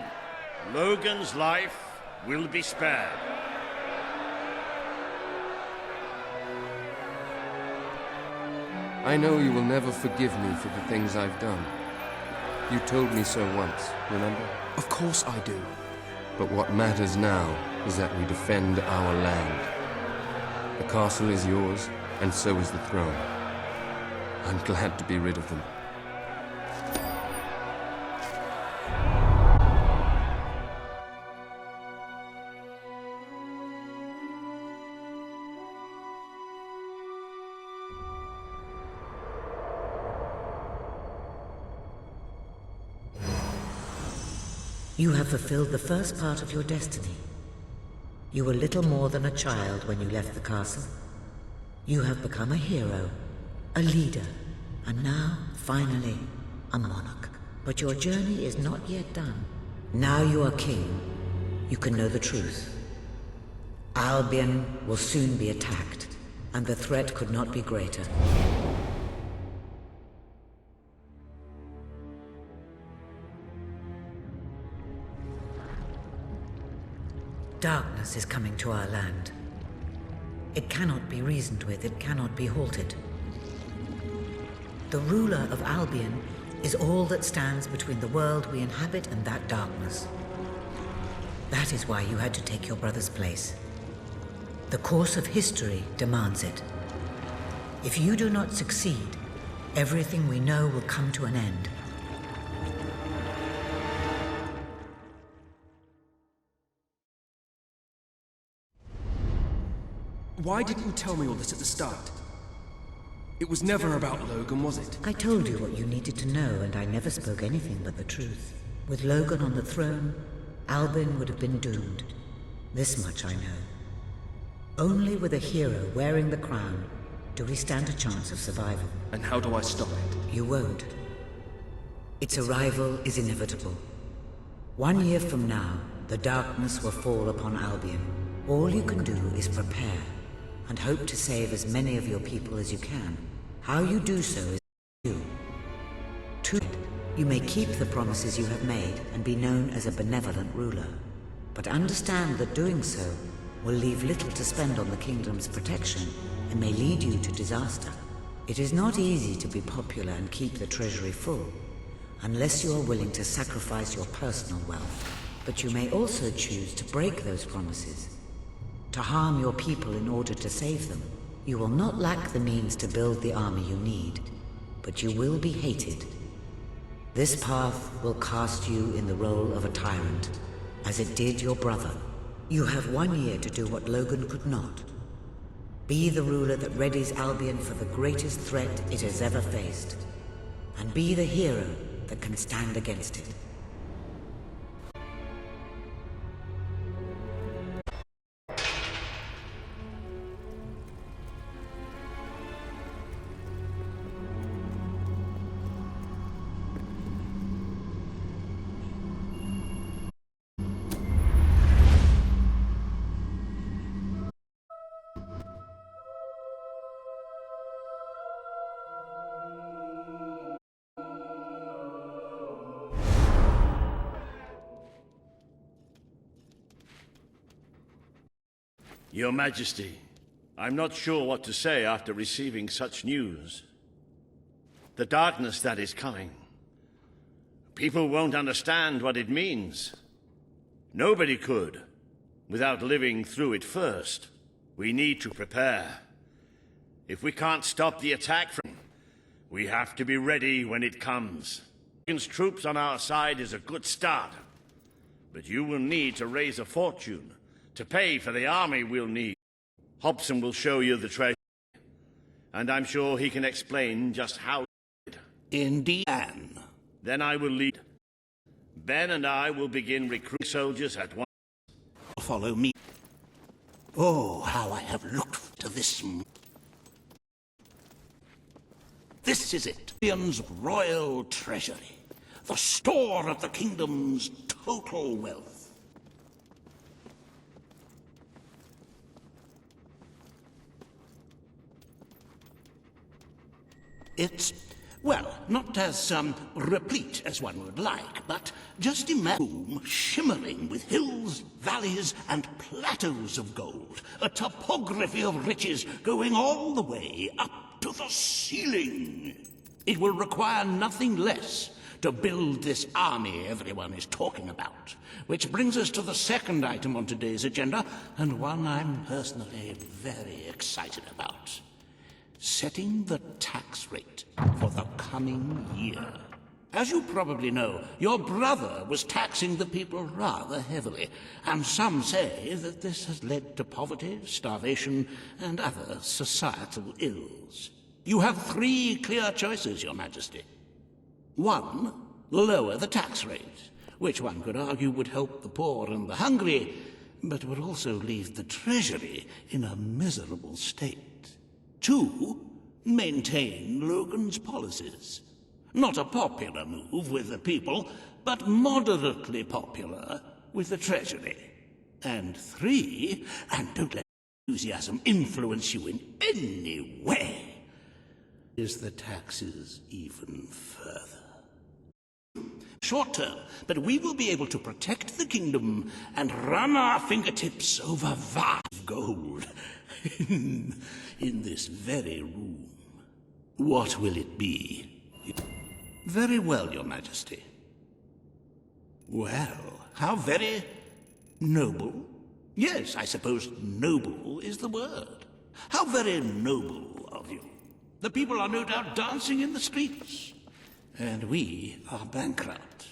A: Logan's life will be spared.
O: I know you will never forgive me for the things I've done. You told me so once, remember?
F: Of course I do.
O: But what matters now is that we defend our land. The castle is yours, and so is the throne. I'm glad to be rid of them.
K: You have fulfilled the first part of your destiny. You were little more than a child when you left the castle. You have become a hero, a leader, and now, finally, a monarch. But your journey is not yet done. Now you are king. You can know the truth. Albion will soon be attacked, and the threat could not be greater. Darkness is coming to our land. It cannot be reasoned with, it cannot be halted. The ruler of Albion is all that stands between the world we inhabit and that darkness. That is why you had to take your brother's place. The course of history demands it. If you do not succeed, everything we know will come to an end.
F: Why didn't you tell me all this at the start? It was never about Logan, was it?
K: I told you what you needed to know, and I never spoke anything but the truth. With Logan on the throne, Albion would have been doomed. This much I know. Only with a hero wearing the crown do we stand a chance of survival.
F: And how do I stop it?
K: You won't. Its arrival is inevitable. 1 year from now, the darkness will fall upon Albion. All you can do is prepare, and hope to save as many of your people as you can. How you do so is you. You may keep the promises you have made and be known as a benevolent ruler. But understand that doing so will leave little to spend on the kingdom's protection and may lead you to disaster. It is not easy to be popular and keep the treasury full, unless you are willing to sacrifice your personal wealth. But you may also choose to break those promises, to harm your people in order to save them. You will not lack the means to build the army you need, but you will be hated. This path will cast you in the role of a tyrant, as it did your brother. You have 1 year to do what Logan could not. Be the ruler that readies Albion for the greatest threat it has ever faced. And be the hero that can stand against it.
A: Your Majesty, I'm not sure what to say after receiving such news. The darkness that is coming. People won't understand what it means. Nobody could, without living through it first. We need to prepare. If we can't stop the attack from, we have to be ready when it comes. Logan's troops on our side is a good start, but you will need to raise a fortune to pay for the army we'll need. Hobson will show you the treasure, and I'm sure he can explain just how.
N: Indeed.
A: Then I will lead. Ben and I will begin recruiting soldiers at once.
N: Follow me. Oh, how I have looked to this. This is it. Albion's royal treasury. The store of the kingdom's total wealth. It's, well, not as replete as one would like, but just imagine shimmering with hills, valleys, and plateaus of gold. A topography of riches going all the way up to the ceiling. It will require nothing less to build this army everyone is talking about. Which brings us to the second item on today's agenda, and one I'm personally very excited about. Setting the tax rate for the coming year. As you probably know, your brother was taxing the people rather heavily, and some say that this has led to poverty, starvation, and other societal ills. You have 3 clear choices, Your Majesty. 1, lower the tax rate, which one could argue would help the poor and the hungry, but would also leave the treasury in a miserable state. 2, maintain Logan's policies. Not a popular move with the people, but moderately popular with the Treasury. And 3, and don't let enthusiasm influence you in any way, is the taxes even further. Short term, but we will be able to protect the kingdom and run our fingertips over vast gold in this very room. What will it be? Very well, Your Majesty. Well, how very noble. Yes, I suppose noble is the word. How very noble of you. The people are no doubt dancing in the streets, and we are bankrupt.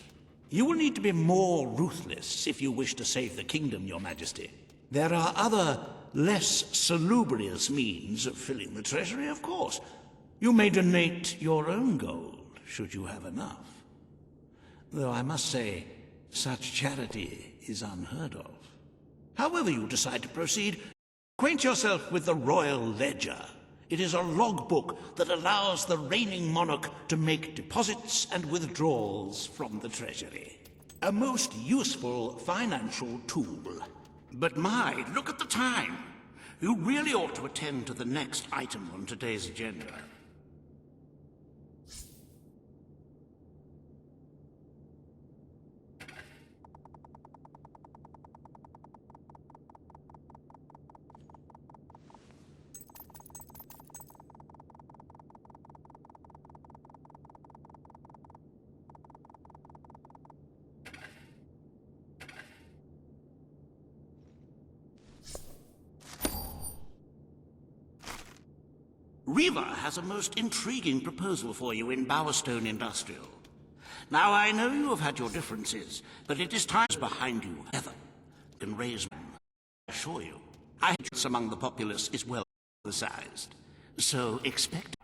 N: You will need to be more ruthless if you wish to save the kingdom, Your Majesty. There are other, less salubrious means of filling the treasury, of course. You may donate your own gold, should you have enough. Though I must say, such charity is unheard of. However you decide to proceed, acquaint yourself with the Royal Ledger. It is a logbook that allows the reigning monarch to make deposits and withdrawals from the treasury. A most useful financial tool. But my, look at the time. You really ought to attend to the next item on today's agenda. Riva has a most intriguing proposal for you in Bowerstone Industrial. Now, I know you have had your differences, but it is times behind you, ever, can raise men. I assure you, I among the populace is well publicized. So expect.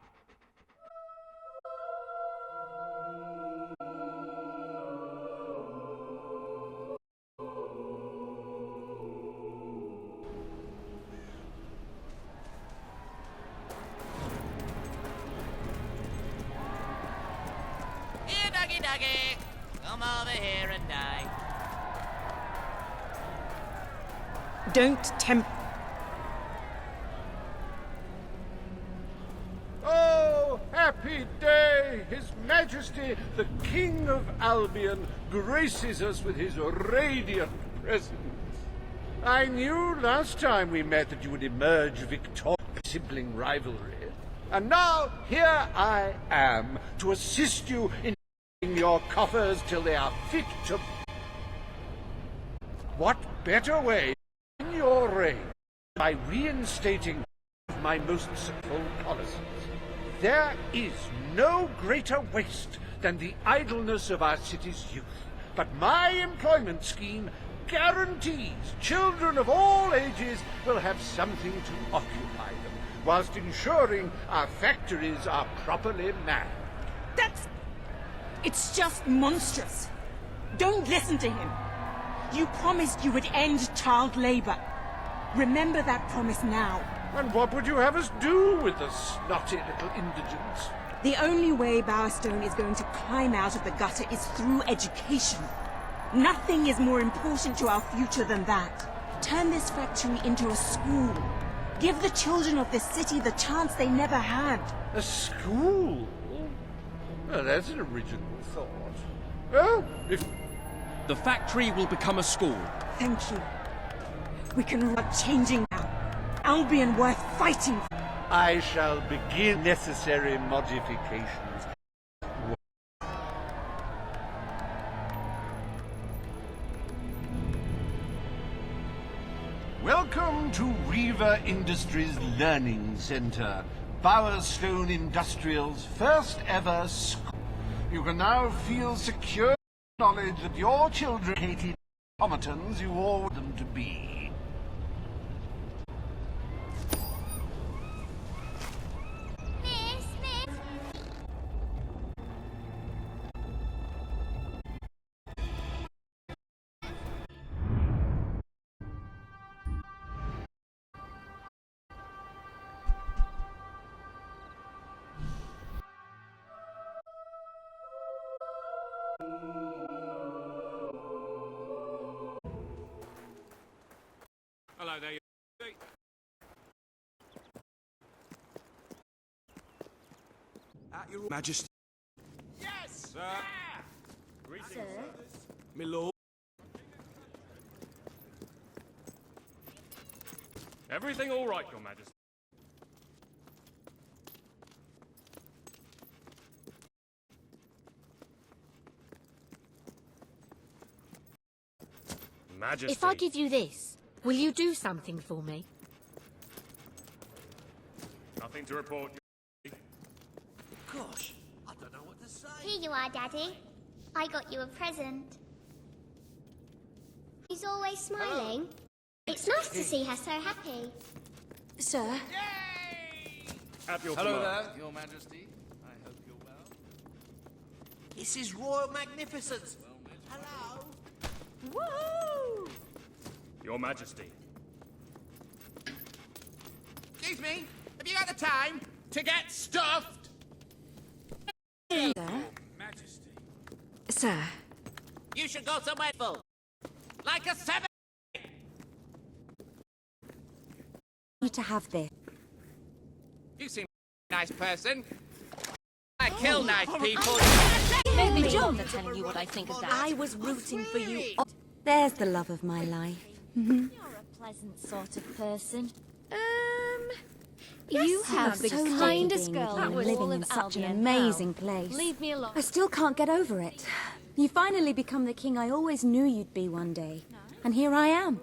P: Here, doggy doggy! Come over here and die.
C: Don't tempt.
E: Oh, happy day! His Majesty, the King of Albion, graces us with his radiant presence. I knew last time we met that you would emerge victorious sibling rivalry. And now, here I am, to assist you in your coffers till they are fit to... What better way in your reign by reinstating my most successful policies? There is no greater waste than the idleness of our city's youth. But my employment scheme guarantees children of all ages will have something to occupy them, whilst ensuring our factories are properly manned.
Q: It's just monstrous. Don't listen to him. You promised you would end child labor. Remember that promise now.
E: And what would you have us do with the snotty little indigents?
Q: The only way Bowerstone is going to climb out of the gutter is through education. Nothing is more important to our future than that. Turn this factory into a school. Give the children of this city the chance they never had.
E: A school? Well, that's an original thought. Well, if...
R: The factory will become a school.
Q: Thank you. We can start changing now. Albion worth fighting for.
E: I shall begin necessary modifications. Welcome to Reaver Industries Learning Center, Bowerstone Industrial's first ever school. You can now feel secure in the knowledge that your children are educated automatons you all want them to be.
I: Hello there.
R: At your Majesty.
P: Yes!
I: Sir. Greetings,
P: Sir?
R: My lord.
I: Everything all right, Your Majesty? Majesty.
S: If I give you this, will you do something for me?
I: Nothing to report.
P: Gosh, I don't know what to say.
T: Here you are, Daddy. I got you a present. She's always smiling. It's nice to see her so happy.
S: Sir?
I: At your
P: Hello
I: command.
P: there, Your Majesty. I hope you're well. This is Royal Magnificence. Hello. Woohoo!
I: Your Majesty.
P: Excuse me, have you got the time to get stuffed?
S: Sir?
P: Majesty.
S: Sir?
P: You should go somewhere full. Like a 7.
S: Need to have this.
P: You seem a nice person. I kill nice people.
S: Maybe John are telling you what I think of that. I was rooting for you. There's the love of my life.
U: You're a pleasant sort of person.
S: Yes,
U: You have the
S: so
U: kindest
S: lucky
U: girl
S: being
U: in
S: living
U: all
S: in
U: of
S: such an
U: Albion.
S: amazing
U: Now,
S: place.
U: leave me alone.
S: I still can't get over it. You finally become the king I always knew you'd be one day. And here I am.